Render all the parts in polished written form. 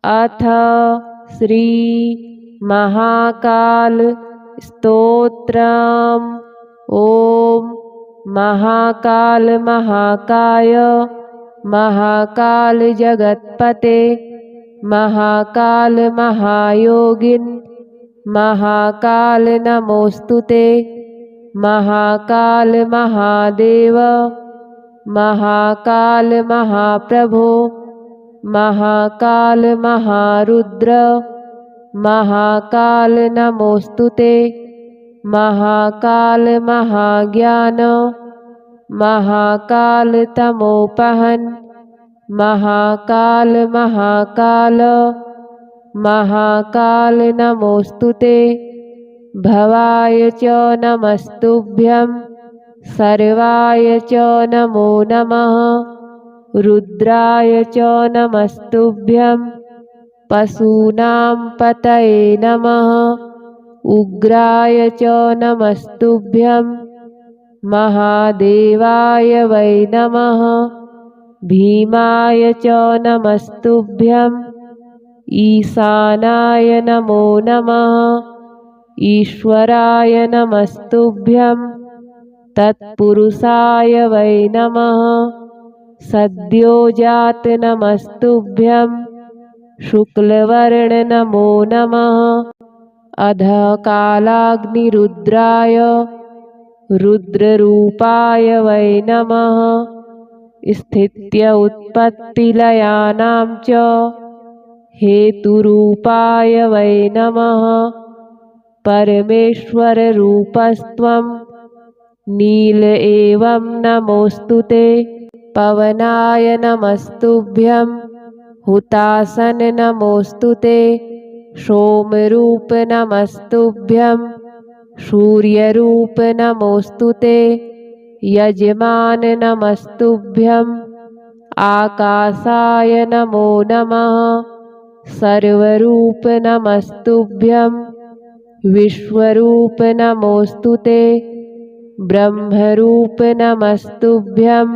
अथ श्री महाकाल स्तोत्रम्। ॐ महाकाल महाकाय महाकाल जगत्पते महाकाल महायोगिन् महाकाल नमोस्तुते महाकाल महादेव महाकाल महाप्रभो महाकाल महारुद्र महाकाल नमोस्तुते महाकाल महाज्ञान महाकाल तमोपहन् महाकाल महाकाल महाकाल नमोस्तुते भवाय च नमस्तुभ्यं सर्वाय च नमो नमः रुद्राय च नमस्तुभ्यं पशूनां पतये नमः उग्राय च नमस्तुभ्यं महादेवाय वै नमः भीमाय च नमस्तुभ्यं ईशानाय नमो नमः ईश्वराय नमस्तुभ्यं तत्पुरुषाय वै नमः सद्योजात नमस्तुभ्यं शुक्लवर्ण नमो नमः अधकालाग्निरुद्राय रुद्ररूपाय वै नमः स्थित्य उत्पत्तिलयानां च हेतुरूपाय वै नमः परमेश्वररूपस्त्वं नील एवं नमोस्तुते पवनाय नमस्तुभ्यं हुतासन नमोस्तुते सोमरूप नमस्तुभ्यं सूर्यरूप नमोस्तुते यजमान नमस्तुभ्यं आकाशाय नमो नमः सर्वरूप नमस्तुभ्यं विश्वरूप नमोस्तुते ब्रह्मरूप नमस्तुभ्यं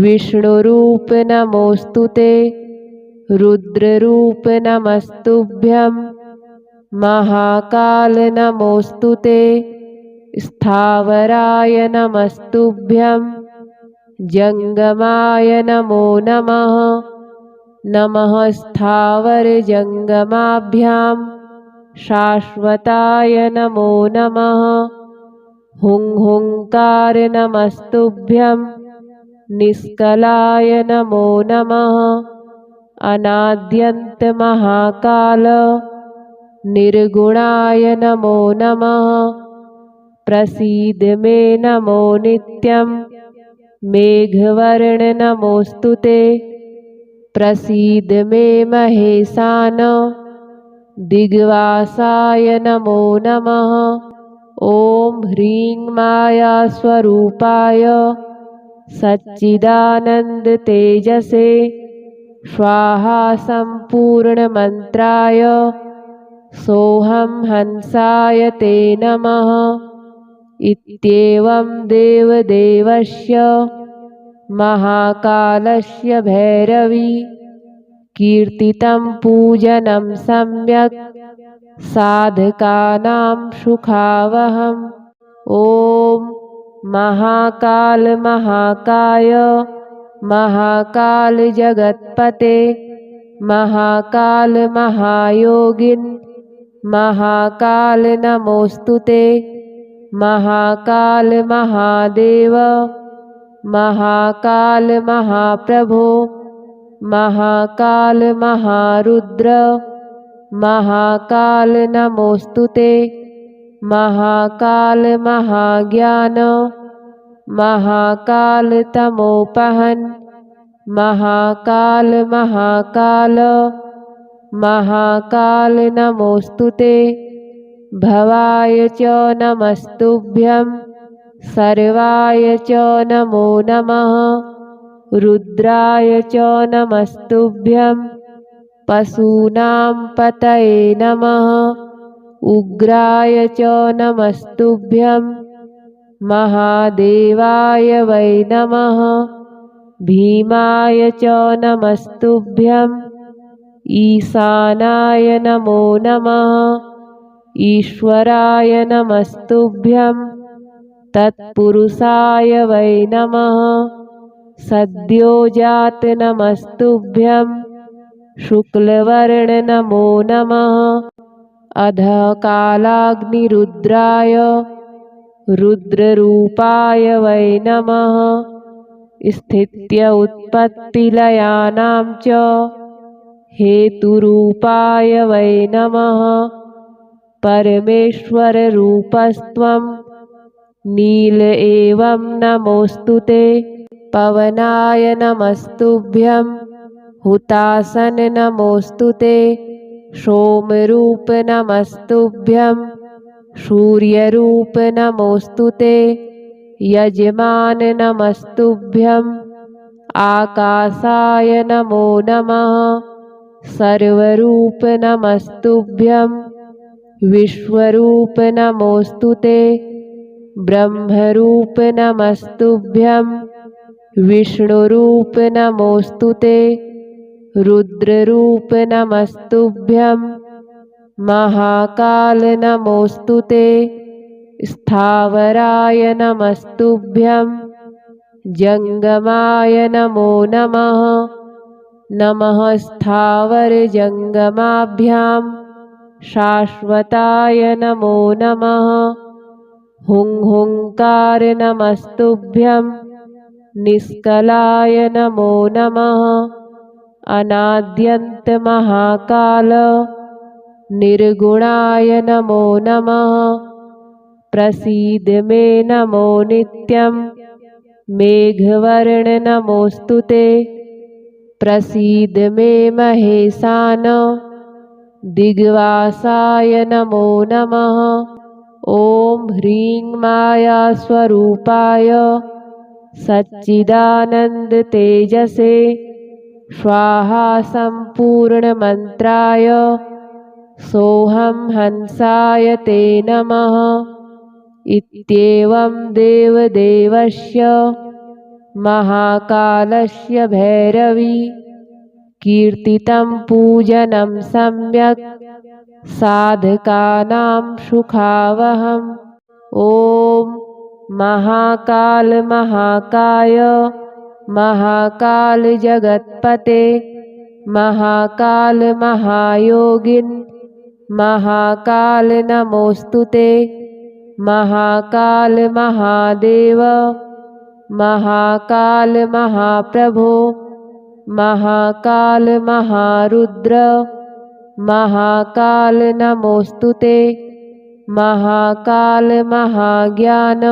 विष्णुरूप नमोस्तुते रुद्ररूप नमस्तुभ्यं महाकाल नमोस्तुते स्थावराय नमस्तुभ्यं जंगमाय नमो नमः नमः स्थावर जंगमाभ्यां शाश्वताय नमो नमः हुंकार नमस्तुभ्यं निष्कलाय नमो नमः अनाद्यन्त महाकाल निर्गुणाय नमो नमः प्रसीद मे नमो नित्यं मेघवर्ण नमोस्तुते प्रसीद मे महेशान दिग्वासाय नमो नमः ॐ ह्रीं माया स्वरूपाय सच्चिदानंद तेजसे स्वाहा संपूर्णमंत्राय सोहं हंसाय ते नमः इत्येवं देवदेवस्य महाकालस्य भैरवी कीर्तितं पूजनं सम्यक् साधकानां सुखावहम्। ॐ महाकाल महाकाय महाकाल जगत्पते महाकाल महायोगिन् महाकाल नमोस्तुते महाकाल महादेव महाकाल महाप्रभो महाकाल महारुद्र महाकाल नमोस्तुते महाकाल महाज्ञान महाकाल तमोपहन् महाकाल महाकाल महाकाल नमोस्तुते भवाय च नमस्तुभ्यं सर्वाय च नमो नमः रुद्राय च नमस्तुभ्यं पशूनां पतये नमः उग्राय च नमस्तुभ्यं महादेवाय वै नमः भीमाय च नमस्तुभ्यं ईशानाय नमो नमः। ईश्वराय नमस्तुभ्यं। तत्पुरुषाय वै नमः। सद्योजात नमस्तुभ्यं। शुक्लवर्ण नमो नमः। अधः कालाग्निरुद्राय रुद्ररूपाय वै नमः। स्थित्य उत्पत्तिलयानां च हेतुरूपाय वै नमः। परमेश्वररूपस्त्वं नील एवं नमोऽस्तुते। पवनाय नमस्तुभ्यं। हुतासन नमोऽस्तुते। सोमरूप नमस्तुभ्यं। सूर्यरूप नमोऽस्तुते। यजमान नमस्तुभ्यं। आकाशाय नमो नमः। सर्वरूप नमस्तुभ्यं। विश्वरूप नमोऽस्तुते। ब्रह्मरूप नमस्तुभ्यं। विष्णुरूप नमोऽस्तुते। रुद्ररूप नमस्तुभ्यं। महाकाल नमोऽस्तुते। स्थावराय नमस्तुभ्यं। जंगमाय नमो नमः। नमः स्थावरजंगमाभ्यां। शाश्वताय नमो नमः। हुंकार नमस्तुभ्यं। निष्कलाय नमो नमः। अनाद्यन्त महाकाल निर्गुणाय नमो नमः। प्रसीद मे नमो नित्यं। मेघवर्ण नमोऽस्तुते। प्रसीद मे महेशान। दिग्वासाय नमो नमः। ॐ ह्रीं मायास्वरूपाय सच्चिदानन्दतेजसे स्वाहा सम्पूर्णमन्त्राय सोऽहं हंसाय ते नमः। इत्येवं देवदेवस्य महाकालस्य भैरवी कीर्तितं पूजनं सम्यक् साधकानां सुखावहम्। ॐ महाकाल महाकाय महाकाल जगत्पते महाकाल महायोगिन् महाकाल नमोऽस्तुते। महाकाल महादेव महाकाल महाप्रभो महाकाल महारुद्र महाकाल नमोऽस्तुते। महाकाल महाज्ञान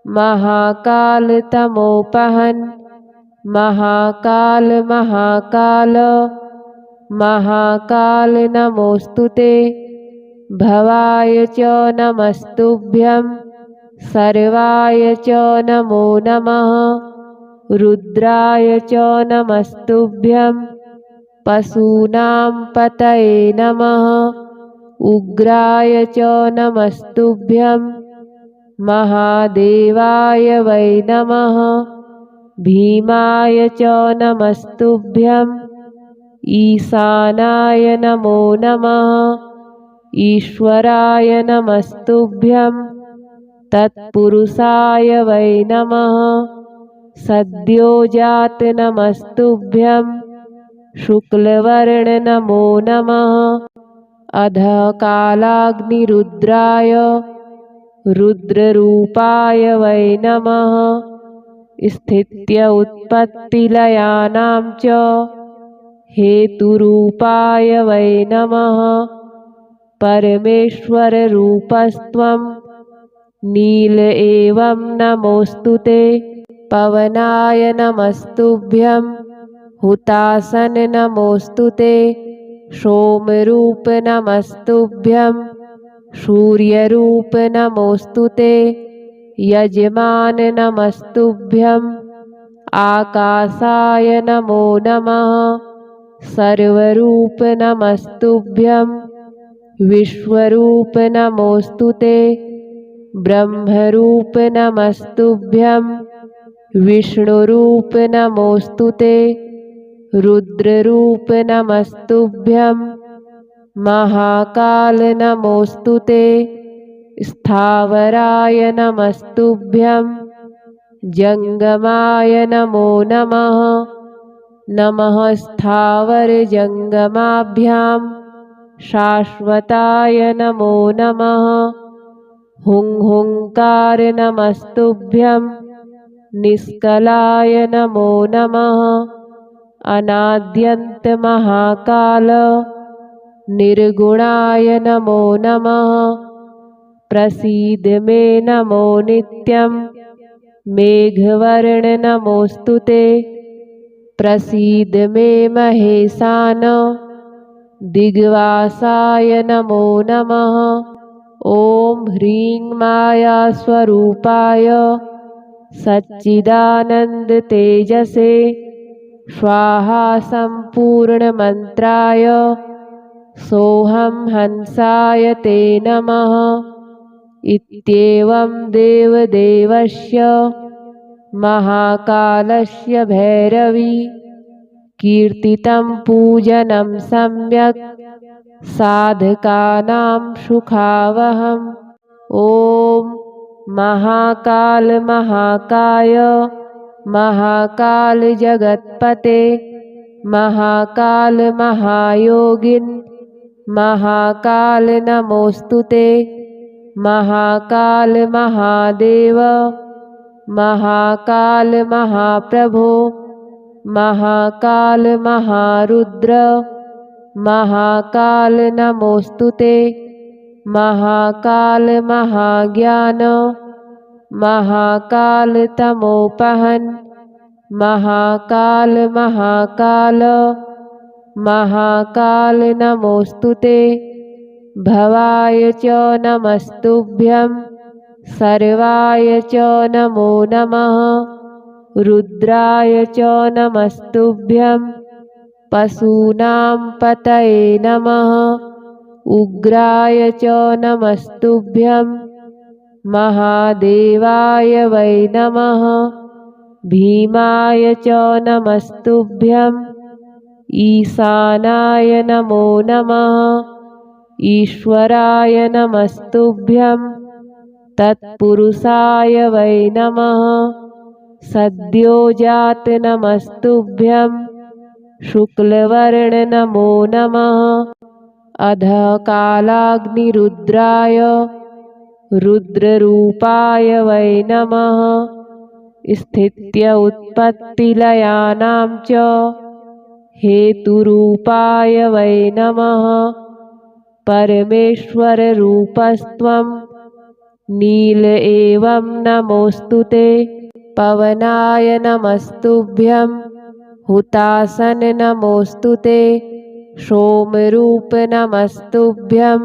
महाकाल तमोपहन् महाकाल महाकाल महाकाल नमोऽस्तुते। भवाय च नमस्तुभ्यं। सर्वाय च नमो नमः। रुद्राय च नमस्तुभ्यं। पशूनां पतये नमः। उग्राय च नमस्तुभ्यं। महादेवाय वै नमः। भीमाय च नमस्तुभ्यं। ईशानाय नमो नमः। ईश्वराय नमस्तुभ्यं। तत्पुरुषाय वै नमः। सद्योजात नमस्तुभ्यं। शुक्लवर्ण नमो नमः। अधः कालाग्निरुद्राय रुद्ररूपाय वै नमः। स्थित्य उत्पत्तिलयानां च हेतुरूपाय वै नमः। परमेश्वररूपस्त्वं नील एवं नमोऽस्तुते। पवनाय नमस्तुभ्यं। हुतासन नमोऽस्तुते। सोमरूप नमस्तुभ्यं। सूर्यरूप नमोऽस्तुते। यजमान नमस्तुभ्यं। आकाशाय नमो नमः। सर्वरूप नमस्तुभ्यं। विश्वरूप नमोऽस्तुते। ब्रह्मरूप नमस्तुभ्यं। विष्णुरूप नमोऽस्तुते। रुद्ररूप नमस्तुभ्यं महाकाल नमोऽस्तु ते स्थावराय नमस्तुभ्यं जंगमाय नमो नमः नमः स्थावरजंगमाभ्यां शाश्वताय नमो नमः हुं हुंकार नमस्तुभ्यं निष्कलाय नमो नमः अनाद्यन्त महाकाल निर्गुणाय नमो नमः प्रसीद मे नमो नित्यं मेघवर्ण नमोऽस्तु ते प्रसीद मे महेशान दिग्वासाय नमो नमः ॐ ह्रीं माया स्वरूपाय सच्चिदानंद तेजसे स्वाहा संपूर्णमन्त्राय सोऽहं हंसाय ते नमः इत्येवं देवदेवस्य महाकालस्य भैरवी कीर्तितं पूजनं सम्यक् साधकानां सुखावहम् ॐ महाकाल महाकाय महाकाल जगत्पते महाकाल महायोगिन् महाकाल नमोऽस्तु ते महाकाल महादेव महाकाल महाप्रभो महाकाल महारुद्र महाकाल नमोऽस्तु ते महाकाल महाज्ञान महाकाल तमोपहन् महाकाल महाकाल महाकाल नमोऽस्तु ते भवाय च नमस्तुभ्यं सर्वाय च नमो नमः रुद्राय च नमस्तुभ्यं पशूनां पतये नमः उग्राय च नमस्तुभ्यं महादेवाय वै नमः भीमाय च नमस्तुभ्यं ईशानाय नमो नमः ईश्वराय नमस्तुभ्यं तत्पुरुषाय वै नमः सद्योजात नमस्तुभ्यं शुक्लवर्ण नमो नमः अधः कालाग्निरुद्राय रुद्ररूपाय वै नमः स्थित्य उत्पत्तिलयानां च हेतुरूपाय वै नमः परमेश्वररूपस्त्वं नील एवं नमोऽस्तु ते पवनाय नमस्तुभ्यं हुतासन नमोऽस्तु ते सोमरूप नमस्तुभ्यं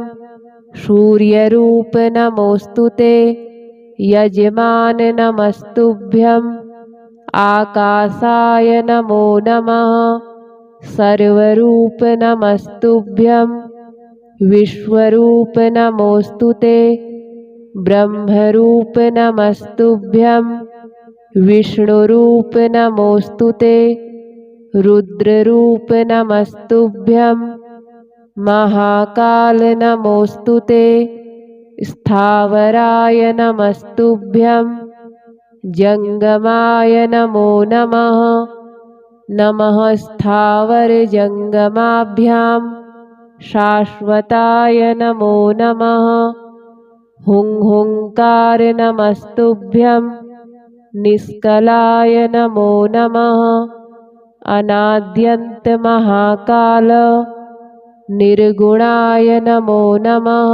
सूर्यरूप नमोऽस्तु ते यजमान नमस्तुभ्यं आकाशाय नमो नमः सर्वरूप नमस्तुभ्यं विश्वरूप नमोऽस्तु ते ब्रह्मरूप नमस्तुभ्यं विष्णुरूप नमोऽस्तु ते रुद्ररूप नमस्तुभ्यं महाकाल नमोऽस्तु ते स्थावराय नमस्तुभ्यं जंगमाय नमो नमः नमः स्थावरजंगमाभ्यां शाश्वताय नमो नमः हुं हुंकार नमस्तुभ्यं निष्कलाय नमो नमः अनाद्यन्त महाकाल निर्गुणाय नमो नमः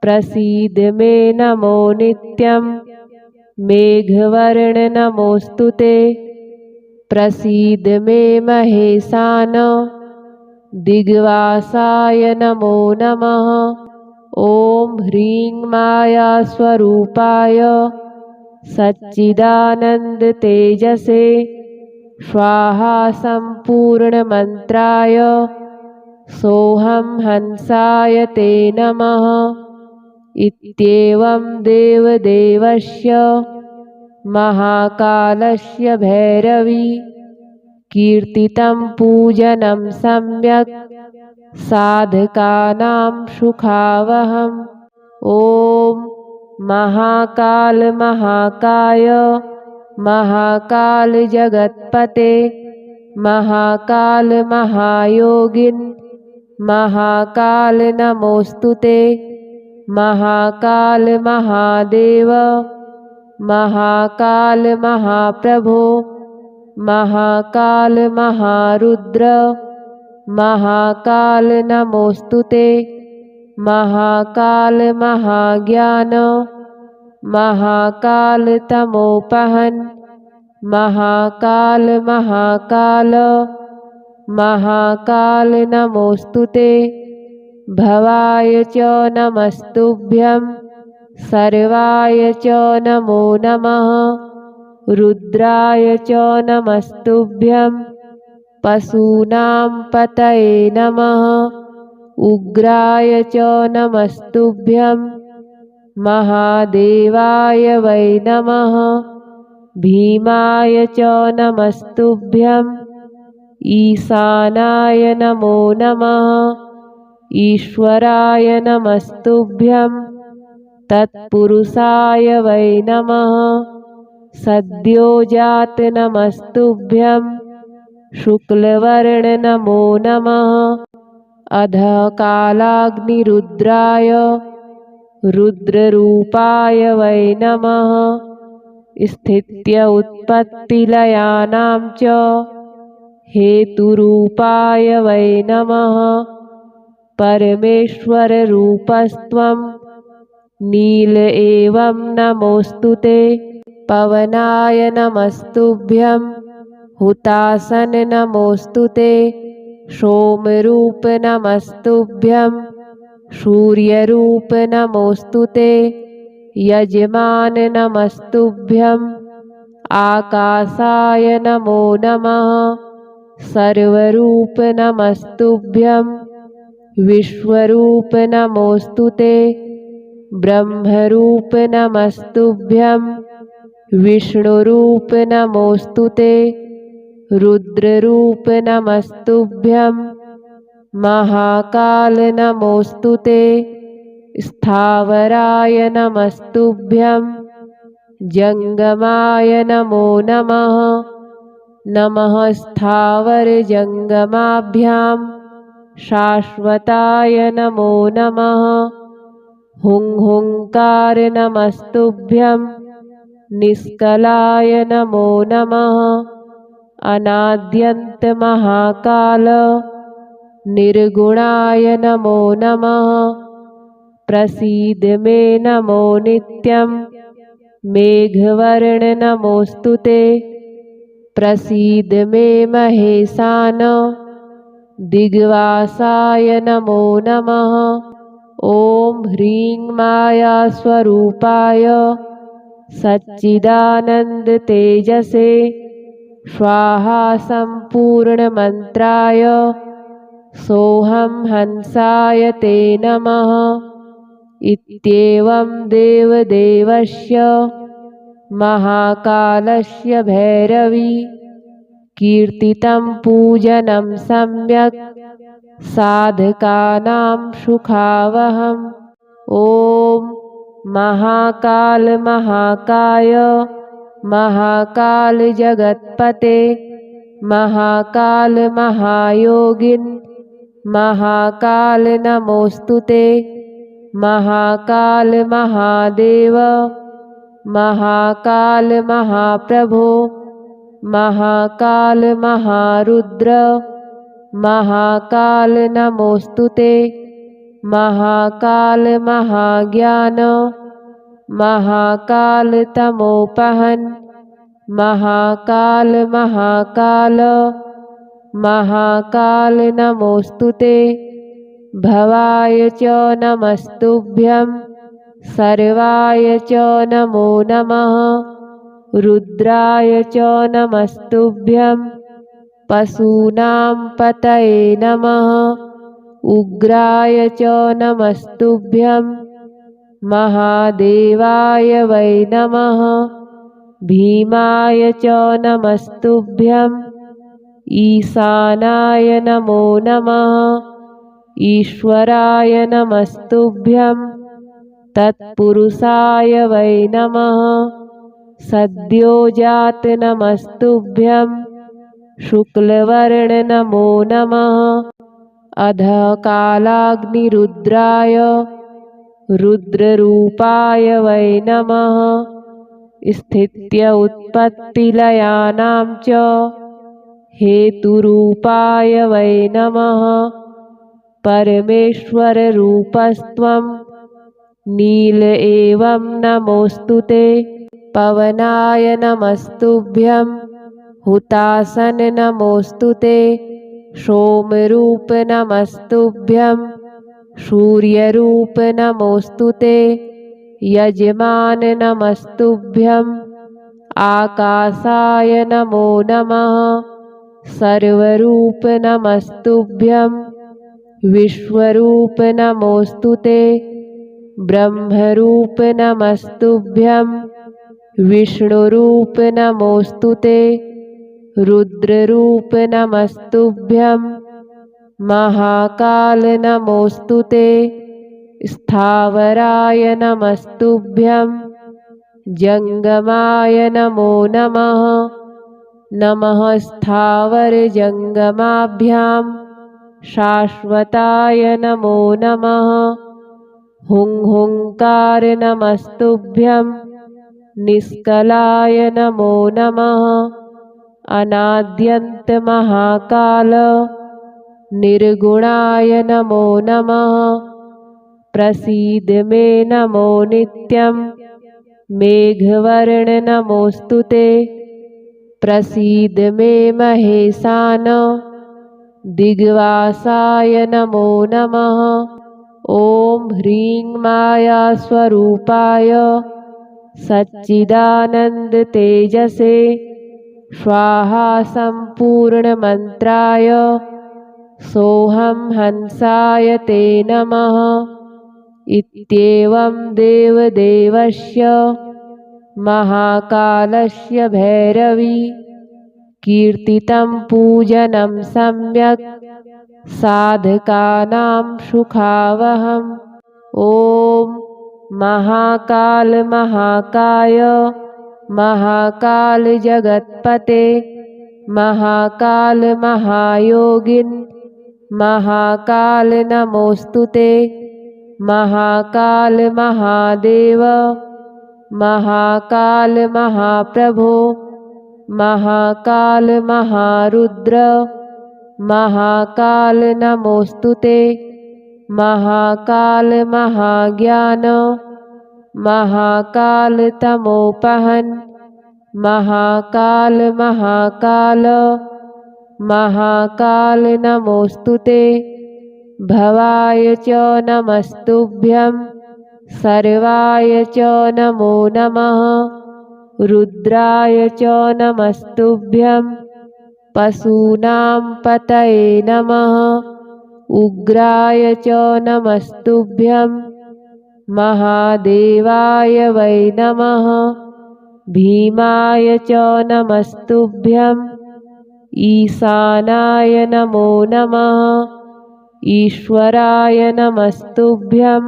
प्रसीद मे नमो नित्यं मेघवर्ण नमोऽस्तु ते प्रसीद मे महेशान दिग्वासाय नमो नमः ॐ ह्रीं माया स्वरूपाय सच्चिदानंद तेजसे स्वाहा संपूर्णमन्त्राय सोऽहं हंसाय ते नमः इत्येवं देवदेवस्य महाकालस्य भैरवी कीर्तितं पूजनं सम्यक् साधकानां सुखावहम्। ॐ महाकाल महाकाय महाकाल जगत्पते महाकाल महायोगिन् महाकाल नमोस्तुते महाकाल महादेव महाकाल महाप्रभो महाकाल महारुद्र महाकाल नमोस्तुते महाकाल महाज्ञान महाकाल तमोपहन् महाकाल महाकाल महाकाल नमोस्तुते भवाय च नमस्तुभ्यं सर्वाय च नमो नमः रुद्राय च नमस्तुभ्यं पशूनां पतये नमः उग्राय च नमस्तुभ्यं महादेवाय वै नमः भीमाय च नमस्तुभ्यं ईशानाय नमो नमः ईश्वराय नमस्तुभ्यं तत्पुरुषाय वै नमः सद्योजात नमस्तुभ्यं शुक्लवर्ण नमो नमः अधकालाग्निरुद्राय रुद्ररूपाय वै नमः स्थित्य उत्पत्तिलयानां च हेतुरूपाय वै नमः परमेश्वररूपस्त्वं नील एवं नमोस्तुते पवनाय नमस्तुभ्यं हुतासन नमोस्तुते सोमरूप नमस्तुभ्यं सूर्यरूप नमोस्तुते यजमान नमस्तुभ्यं आकाशाय नमो नमः सर्वरूप नमस्तुभ्यं विश्वरूप नमोस्तुते ब्रह्मरूप नमस्तुभ्यं विष्णुरूप नमोस्तुते रुद्ररूप नमस्तुभ्यं महाकाल नमोस्तुते स्थावराय नमस्तुभ्यं जंगमाय नमो नमः नमः स्थावरजंगमाभ्यां शाश्वताय नमो नमः हुंकार नमस्तुभ्यं निष्कलाय नमो नमः अनाद्यन्त महाकाल निर्गुणाय नमो नमः प्रसीद मे नमो नित्यं मेघवर्ण नमोस्तुते प्रसीद मे महेशान दिग्वासाय नमो नमः ॐ ह्रीं मायास्वरूपाय सच्चिदानंद तेजसे स्वाहा संपूर्णमन्त्राय सोऽहं हंसाय ते नमः इत्येवं देवदेवस्य महाकालस्य भैरवी कीर्तितं पूजनं सम्यक् साधकानां सुखावहम्। ॐ महाकाल महाकाय महाकाल जगत्पते महाकाल महायोगिन् महाकाल नमोस्तुते महाकाल महादेव महाकाल महाप्रभो महाकाल महारुद्र महाकाल नमोस्तुते महाकाल महाज्ञान महाकाल तमोपहन् महाकाल महाकाल महाकाल नमोस्तुते भवाय च नमस्तुभ्यं सर्वाय च नमो नमः रुद्राय च नमस्तुभ्यं पशूनां पतये नमः उग्राय च नमस्तुभ्यं महादेवाय वै नमः भीमाय च नमस्तुभ्यं ईशानाय नमो नमः। ईश्वराय नमस्तुभ्यं। तत्पुरुषाय वै नमः। सद्योजात नमस्तुभ्यं। शुक्लवर्ण नमो नमः। अधः कालाग्निरुद्राय रुद्ररूपाय वै नमः। स्थित्य उत्पत्तिलयानां च हेतुरूपाय वै नमः। परमेश्वररूपस्त्वं नील एवं नमोऽस्तुते। पवनाय नमस्तुभ्यं। हुतासन नमोऽस्तुते। सोमरूप नमस्तुभ्यं। सूर्यरूप नमोऽस्तुते। यजमान नमस्तुभ्यं। आकाशाय नमो नमः। सर्वरूप नमस्तुभ्यं। विश्वरूप नमोऽस्तुते। ब्रह्मरूप नमस्तुभ्यं। विष्णुरूप नमोऽस्तुते। रुद्ररूप नमस्तुभ्यं। महाकाल नमोऽस्तुते। स्थावराय नमस्तुभ्यं। जंगमाय नमो नमः। नमः स्थावर जंगमाभ्यां शाश्वताय नमो नमः। हुंकार नमस्तुभ्यं। निष्कलाय नमो नमः। अनाद्यन्त महाकाल निर्गुणाय नमो नमः। प्रसीद मे नमो नित्यं। मेघवर्ण नमोऽस्तुते। प्रसीद मे महेशान। दिग्वासाय नमो नमः। ॐ ह्रीं माया स्वरूपाय सच्चिदानंद तेजसे स्वाहा संपूर्ण मंत्राय सोहम हंसाय ते नमः। इत्येवं देवदेवस्य महाकालस्य भैरवी कीर्तितं पूजनं सम्यक् साधकानां सुखावहम्। ॐ महाकाल महाकाय महाकाल जगत्पते महाकाल महायोगिन् महाकाल नमोऽस्तुते। महाकाल महादेव महाकाल महाप्रभो महाकाल महारुद्र महाकाल नमोऽस्तुते। महाकाल महाज्ञान महाकाल तमोपहन् महाकाल महाकाल महाकाल नमोऽस्तुते। भवाय च नमस्तुभ्यं। सर्वाय च नमो नमः। रुद्राय च नमस्तुभ्यं। पशूनां पतये नमः। उग्राय च नमस्तुभ्यं। महादेवाय वै नमः। भीमाय च नमस्तुभ्यं। ईशानाय नमो नमः। ईश्वराय नमस्तुभ्यं।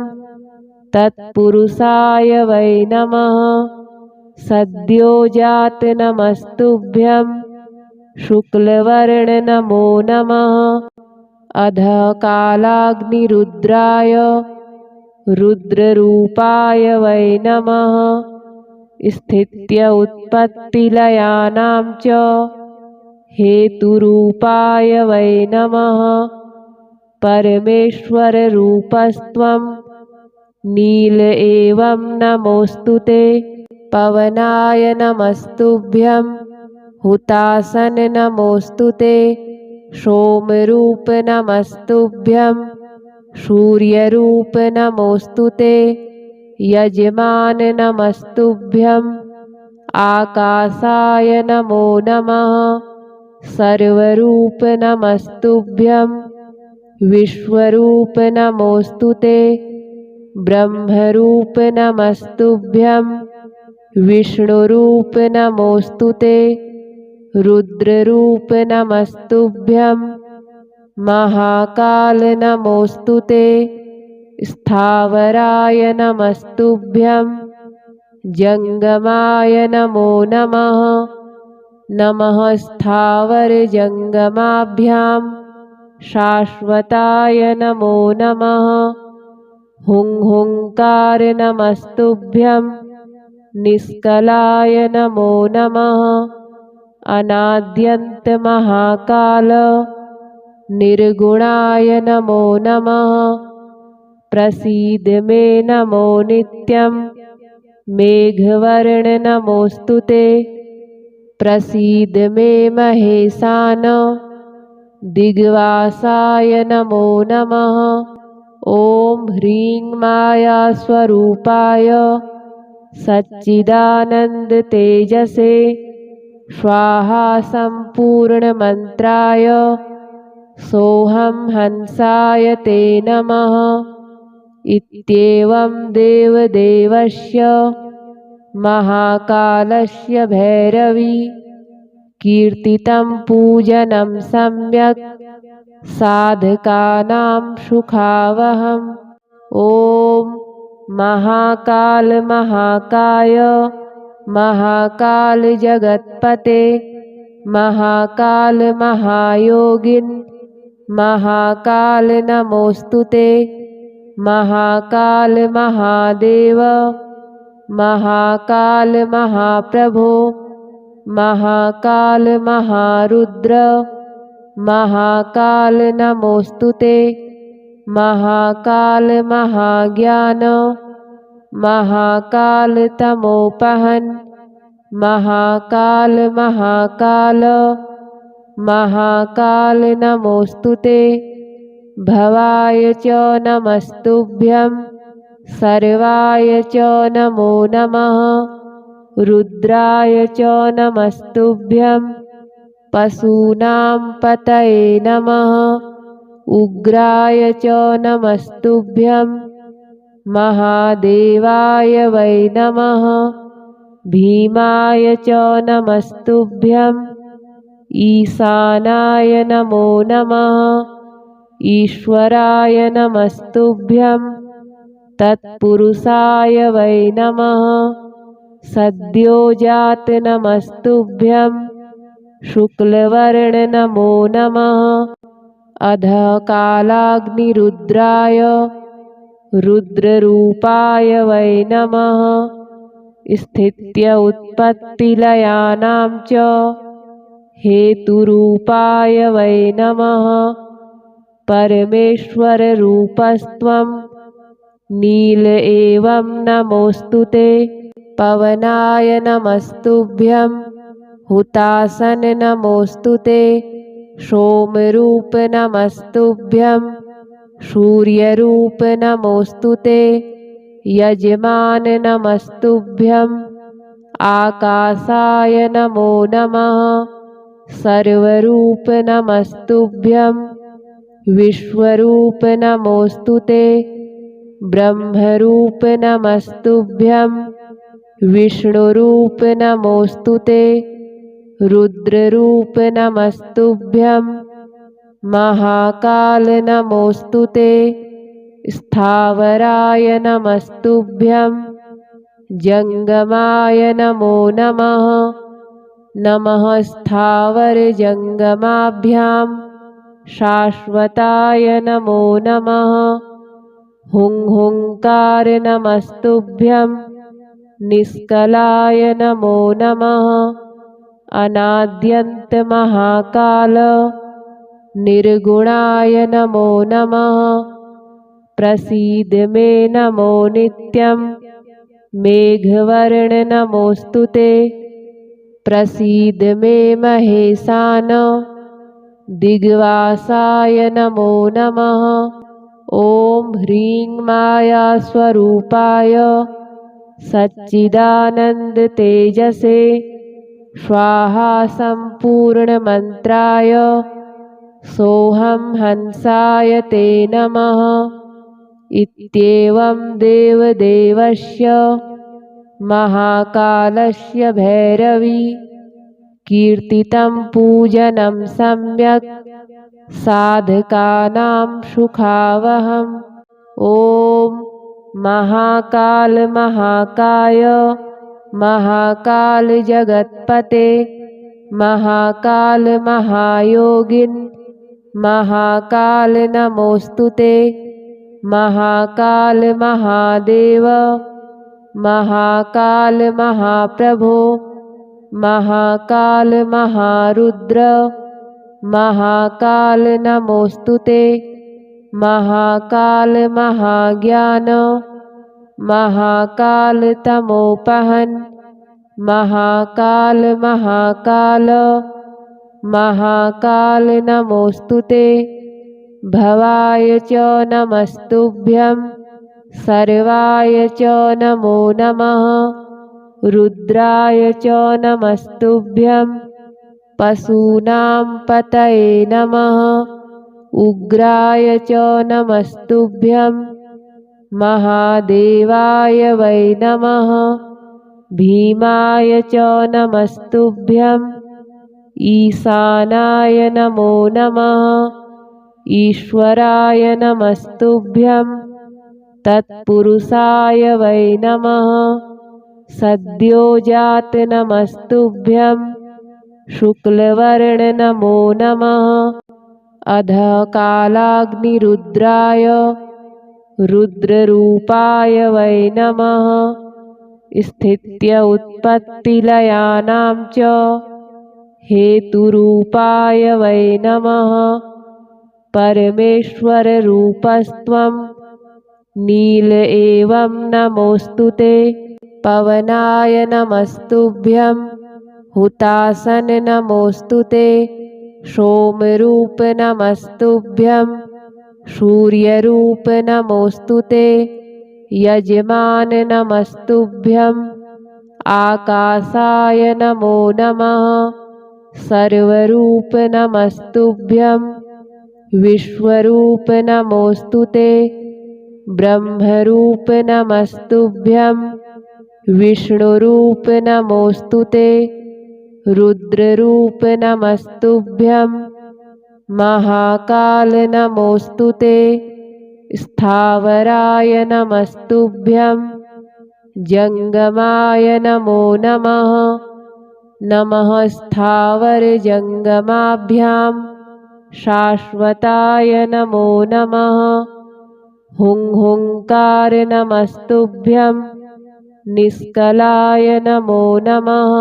तत्पुरुषाय वै नमः। सद्योजात नमस्तुभ्यं। शुक्लवर्ण नमो नमः। अधः कालाग्निरुद्राय रुद्ररूपाय वै नमः। स्थित्य उत्पत्तिलयानां च हेतुरूपाय वै नमः। परमेश्वररूपस्त्वं नील एवं नमोऽस्तुते। पवनाय नमस्तुभ्यं। हुतासन नमोऽस्तुते। सोमरूप नमस्तुभ्यं। सूर्यरूप नमोऽस्तुते। यजमान नमस्तुभ्यं। आकाशाय नमो नमः। सर्वरूप नमस्तुभ्यं। विश्वरूप नमोऽस्तुते। ब्रह्मरूप नमस्तुभ्यं। विष्णुरूप नमोऽस्तुते। रुद्ररूप नमस्तुभ्यं महाकाल नमोऽस्तु ते स्थावराय नमस्तुभ्यं जंगमाय नमो नमः नमः स्थावरजंगमाभ्यां शाश्वताय नमो नमः हुं हुंकार नमस्तुभ्यं निष्कलाय नमो नमः अनाद्यन्त महाकाल निर्गुणाय नमो नमः प्रसीद मे नमो नित्यं मेघवर्ण नमोऽस्तु ते प्रसीद मे महेशान दिग्वासाय नमो नमः ॐ ह्रीं मायास्वरूपाय सच्चिदानंद तेजसे स्वाहा संपूर्णमन्त्राय सोऽहं हंसाय ते नमः इत्येवं देवदेवस्य महाकालस्य भैरवी कीर्तितं पूजनं सम्यक् साधकानां सुखावहम् ॐ महाकाल महाकाय महाकाल जगत्पते महाकाल महायोगिन महाकाल नमोऽस्तु ते महाकाल महादेव महाकाल महाप्रभो महाकाल महारुद्र महाकाल नमोऽस्तु ते महाकाल महाज्ञान महाकाल तमोपहन महाकाल महाकाल महाकाल नमोऽस्तु ते भवाय च नमस्तुभ्यं सर्वाय च नमो नमः रुद्राय च नमस्तुभ्यं पशूनां पतये नमः उग्राय च नमस्तुभ्यं महादेवाय वै नमः भीमाय च नमस्तुभ्यं ईशानाय नमो नमः ईश्वराय नमस्तुभ्यं तत्पुरुषाय वै नमः सद्योजात नमस्तुभ्यं शुक्लवर्ण नमो नमः अधकालाग्निरुद्राय रुद्ररूपाय वै नमः स्थित्य उत्पत्तिलयानां च हेतुरूपाय वै नमः परमेश्वररूपस्त्वं नील एवं नमोऽस्तु ते पवनाय नमस्तुभ्यं हुतासन नमोऽस्तु ते सोमरूप नमस्तुभ्यं सूर्यरूप नमोऽस्तु ते यजमान नमस्तुभ्यं आकाशाय नमो नमः सर्वरूप नमस्तुभ्यं विश्वरूप नमोऽस्तु ते ब्रह्मरूप नमस्तुभ्यं विष्णुरूप नमोऽस्तु ते रुद्ररूप नमस्तुभ्यं महाकाल नमोऽस्तु ते स्थावराय नमस्तुभ्यं जंगमाय नमो नमः नमः स्थावर जंगमाभ्यां शाश्वताय नमो नमः हुं हुंकार नमस्तुभ्यं निष्कलाय नमो नमः अनाद्यन्त महाकाल निर्गुणाय नमो नमः प्रसीद मे नमो नित्यं मेघवर्ण नमोऽस्तु ते प्रसीद मे महेशान दिग्वासाय नमो नमः ॐ ह्रीं मायास्वरूपाय सच्चिदानंद तेजसे स्वाहा संपूर्णमन्त्राय सोऽहं हंसाय ते नमः इत्येवं देवदेवस्य महाकालस्य भैरवी कीर्तितं पूजनं सम्यक् साधकानां सुखावहम्। ॐ महाकाल महाकाय महाकाल जगत्पते महाकाल महायोगिन् महाकाल नमोस्तुते महाकाल महादेव महाकाल महाप्रभो महाकाल महारुद्र महाकाल नमोस्तुते महाकाल महाज्ञान महाकाल तमोपहन् महाकाल महाकाल महाकाल नमोस्तुते भवाय च नमस्तुभ्यं सर्वाय च नमो नमः रुद्राय च नमस्तुभ्यं पशूनां पतये नमः उग्राय च नमस्तुभ्यं महादेवाय वै नमः भीमाय च नमस्तुभ्यं ईशानाय नमो नमः ईश्वराय नमस्तुभ्यं तत्पुरुषाय वै नमः सद्योजात नमस्तुभ्यं शुक्लवर्ण नमो नमः अधः कालाग्निरुद्राय रुद्ररूपाय वै नमः स्थित्य उत्पत्तिलयानां च हेतुरूपाय वै नमः परमेश्वररूपस्त्वं नील एवं नमोस्तुते पवनाय नमस्तुभ्यं हुतासन नमोस्तुते सोमरूप नमस्तुभ्यं सूर्यरूप नमोस्तुते यजमान नमस्तुभ्यं आकाशाय नमो नमः सर्वरूप नमस्तुभ्यं विश्वरूप नमोस्तुते ब्रह्मरूप नमस्तुभ्यं विष्णुरूप नमोस्तुते रुद्ररूप नमस्तुभ्यं महाकाल नमोस्तुते स्थावराय नमस्तुभ्यं जंगमाय नमो नमः नमः स्थावरजंगमाभ्यां शाश्वताय नमो नमः हुंकार नमस्तुभ्यं निष्कलाय नमो नमः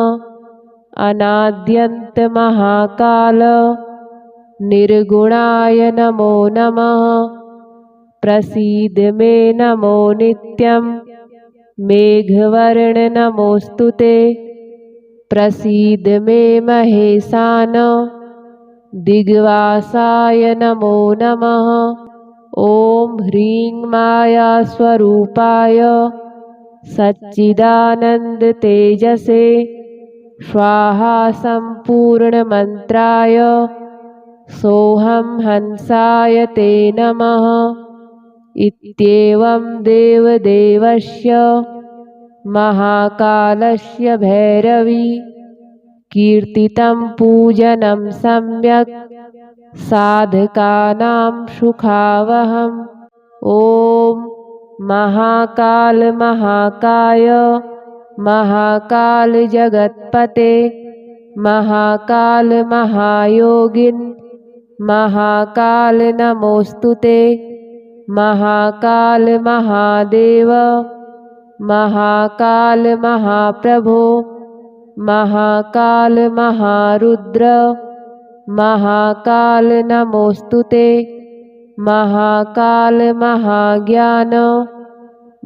अनाद्यन्त महाकाल निर्गुणाय नमो नमः प्रसीद मे नमो नित्यं मेघवर्ण नमोस्तुते प्रसीद मे महेशान दिग्वासाय नमो नमः ॐ ह्रीं माया स्वरूपाय सच्चिदानंद तेजसे स्वाहा संपूर्णमंत्राय सोऽहं हंसाय ते नमः इत्येवं देवदेवस्य महाकालस्य भैरवी कीर्तितं पूजनं सम्यक् साधकानां सुखावहम्। ॐ महाकाल महाकाय महाकाल जगत्पते महाकाल महायोगिन् महाकाल नमोस्तुते महाकाल महादेव महाकाल महाप्रभो महाकाल महारुद्र महाकाल नमोस्तुते महाकाल महाज्ञान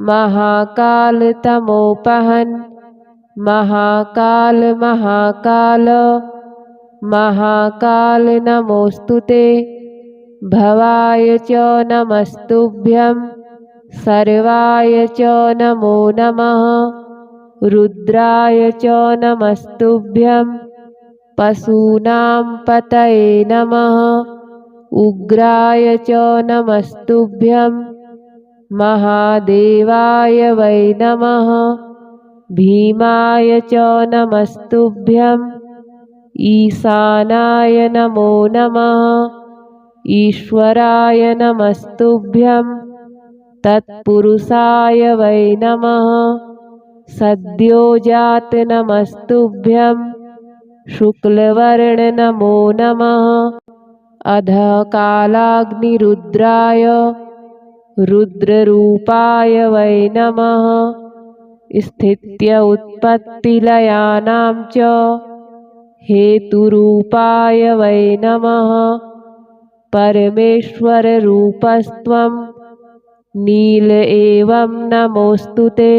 महाकाल तमोपहन् महाकाल महाकाल महाकाल नमोस्तुते भवाय च नमस्तुभ्यं सर्वाय च नमो नमः रुद्राय च नमस्तुभ्यं पशूनां पतये नमः उग्राय च नमस्तुभ्यं महादेवाय वै नमः भीमाय च नमस्तुभ्यं ईशानाय नमो नमः। ईश्वराय नमस्तुभ्यं तत्पुरुषाय वै नमः। सद्योजात नमस्तुभ्यं शुक्लवर्ण नमो नमः। अधः कालाग्निरुद्राय रुद्ररूपाय वै नमः। स्थित्य उत्पत्तिलयानां च हेतुरूपाय वै नमः। परमेश्वररूपस्त्वं नील एवं नमोऽस्तु ते।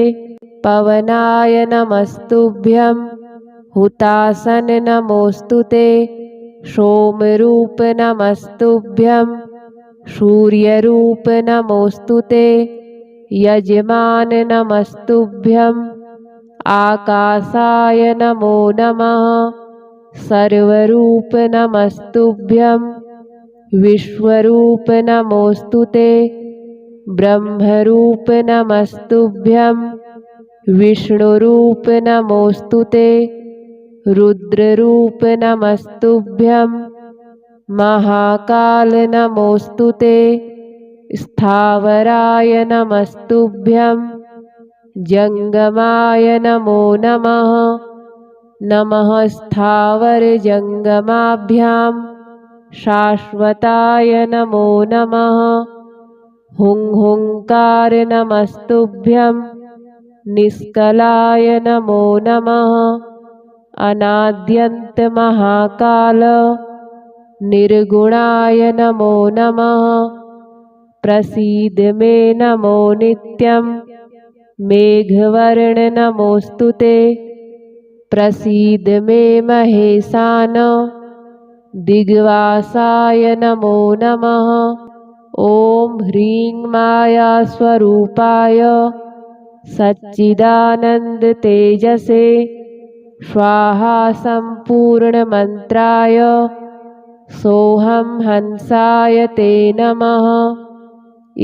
पवनाय नमस्तुभ्यं हुतासन नमोऽस्तु ते। सोमरूप नमस्तुभ्यं सूर्यरूप नमोऽस्तु ते। यजमान नमस्तुभ्यं आकाशाय नमो नमः। सर्वरूप नमस्तुभ्यं विश्वरूप नमोऽस्तु ते। ब्रह्मरूप नमस्तुभ्यं विष्णुरूप नमोऽस्तु ते। रुद्ररूप नमस्तुभ्यं महाकाल नमोऽस्तु ते। स्थावराय नमस्तुभ्यं जंगमाय नमो नमः। नमः स्थावर जंगमाभ्यां शाश्वताय नमो नमः। हुंकार नमस्तुभ्यं निष्कलाय नमो नमः। अनाद्यन्त महाकाल निर्गुणाय नमो नमः। प्रसीद मे नमो नित्यं मेघवर्ण नमोऽस्तु ते। प्रसीद मे महेशान दिग्वासाय नमो नमः। ॐ ह्रीं माया स्वरूपाय सच्चिदानंद तेजसे स्वाहा संपूर्णमंत्राय सोऽहं हंसाय ते नमः।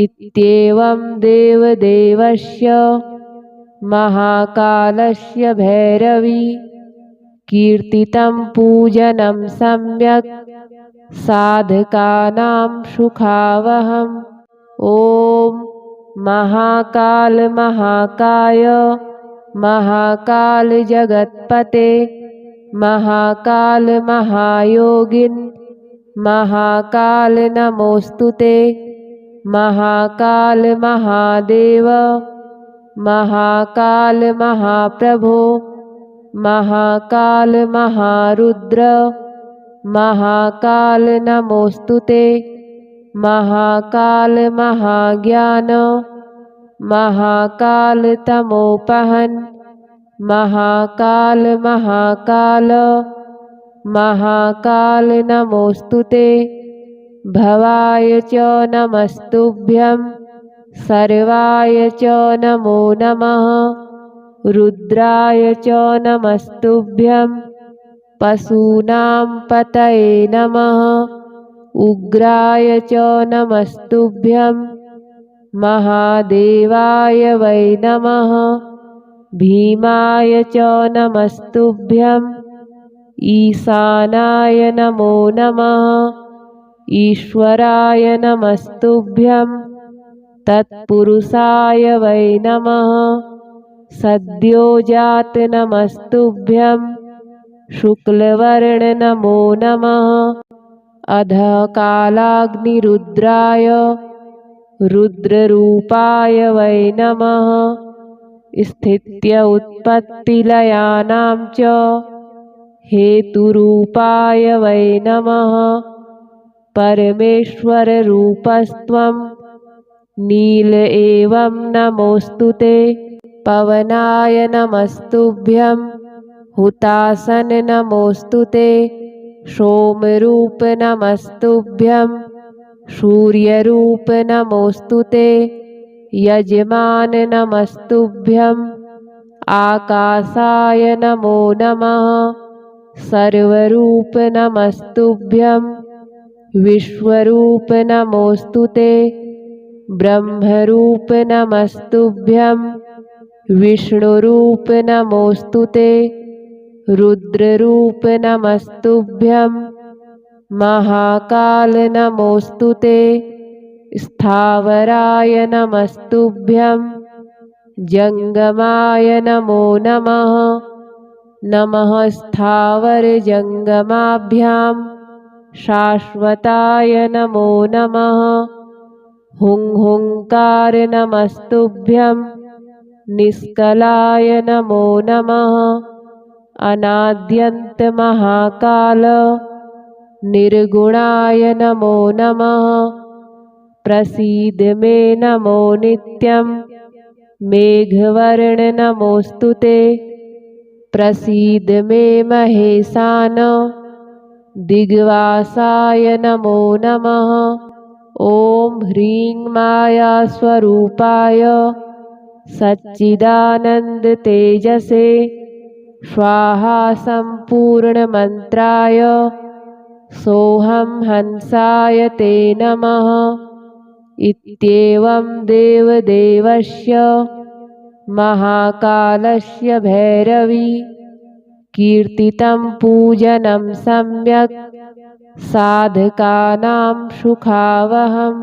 इत्येवं देवदेवस्य महाकालस्य भैरवी कीर्तितं पूजनं सम्यक् साधकानां सुखावहम्। ॐ महाकाल महाकाय महाकाल जगत्पते महाकाल महायोगिन् महाकाल नमोऽस्तु ते। महाकाल महादेव महाकाल महाप्रभो महाकाल महारुद्र महाकाल नमोऽस्तु ते। महाकाल महाज्ञान महाकाल तमोपहन् महाकाल महाकाल महाकाल नमोऽस्तु ते। भवाय च नमस्तुभ्यं सर्वाय च नमो नमः। रुद्राय च नमस्तुभ्यं पशूनां पतये नमः। उग्राय च नमस्तुभ्यं महादेवाय वै नमः। भीमाय च नमस्तुभ्यं ईशानाय नमो नमः। ईश्वराय नमस्तुभ्यं तत्पुरुषाय वै नमः। सद्योजात नमस्तुभ्यं शुक्लवर्ण नमो नमः। अधः कालाग्निरुद्राय रुद्ररूपाय वै नमः। स्थित्य उत्पत्तिलयानां च हेतुरूपाय वै नमः। परमेश्वररूपस्त्वं नील एवं नमोऽस्तु ते। पवनाय नमस्तुभ्यं हुतासन नमोऽस्तु ते। सोमरूप नमस्तुभ्यं सूर्यरूप नमोऽस्तु ते। यजमान नमस्तुभ्यं आकाशाय नमो नमः। सर्वरूप नमस्तुभ्यं विश्वरूप नमोऽस्तु ते। ब्रह्मरूप नमस्तुभ्यं विष्णुरूप नमोऽस्तु ते। रुद्ररूप नमस्तुभ्यं महाकाल नमोऽस्तु ते स्थावराय नमस्तुभ्यं जङ्गमाय नमो नमः नमः स्थावरजङ्गमाभ्यां शाश्वताय नमो नमः हुंकार नमस्तुभ्यं निष्कलाय नमो नमः अनाद्यन्त महाकाल निर्गुणाय नमो नमः प्रसीद मे नमो नित्यं मेघवर्ण नमोऽस्तु ते प्रसीद मे महेशान दिग्वासाय नमो नमः ॐ ह्रीं मायास्वरूपाय सच्चिदानन्दतेजसे स्वाहा सम्पूर्णमन्त्राय सोऽहं हंसाय ते नमः इत्येवं देवदेवस्य महाकालस्य भैरवी कीर्तितं पूजनं सम्यक् साधकानां सुखावहम्।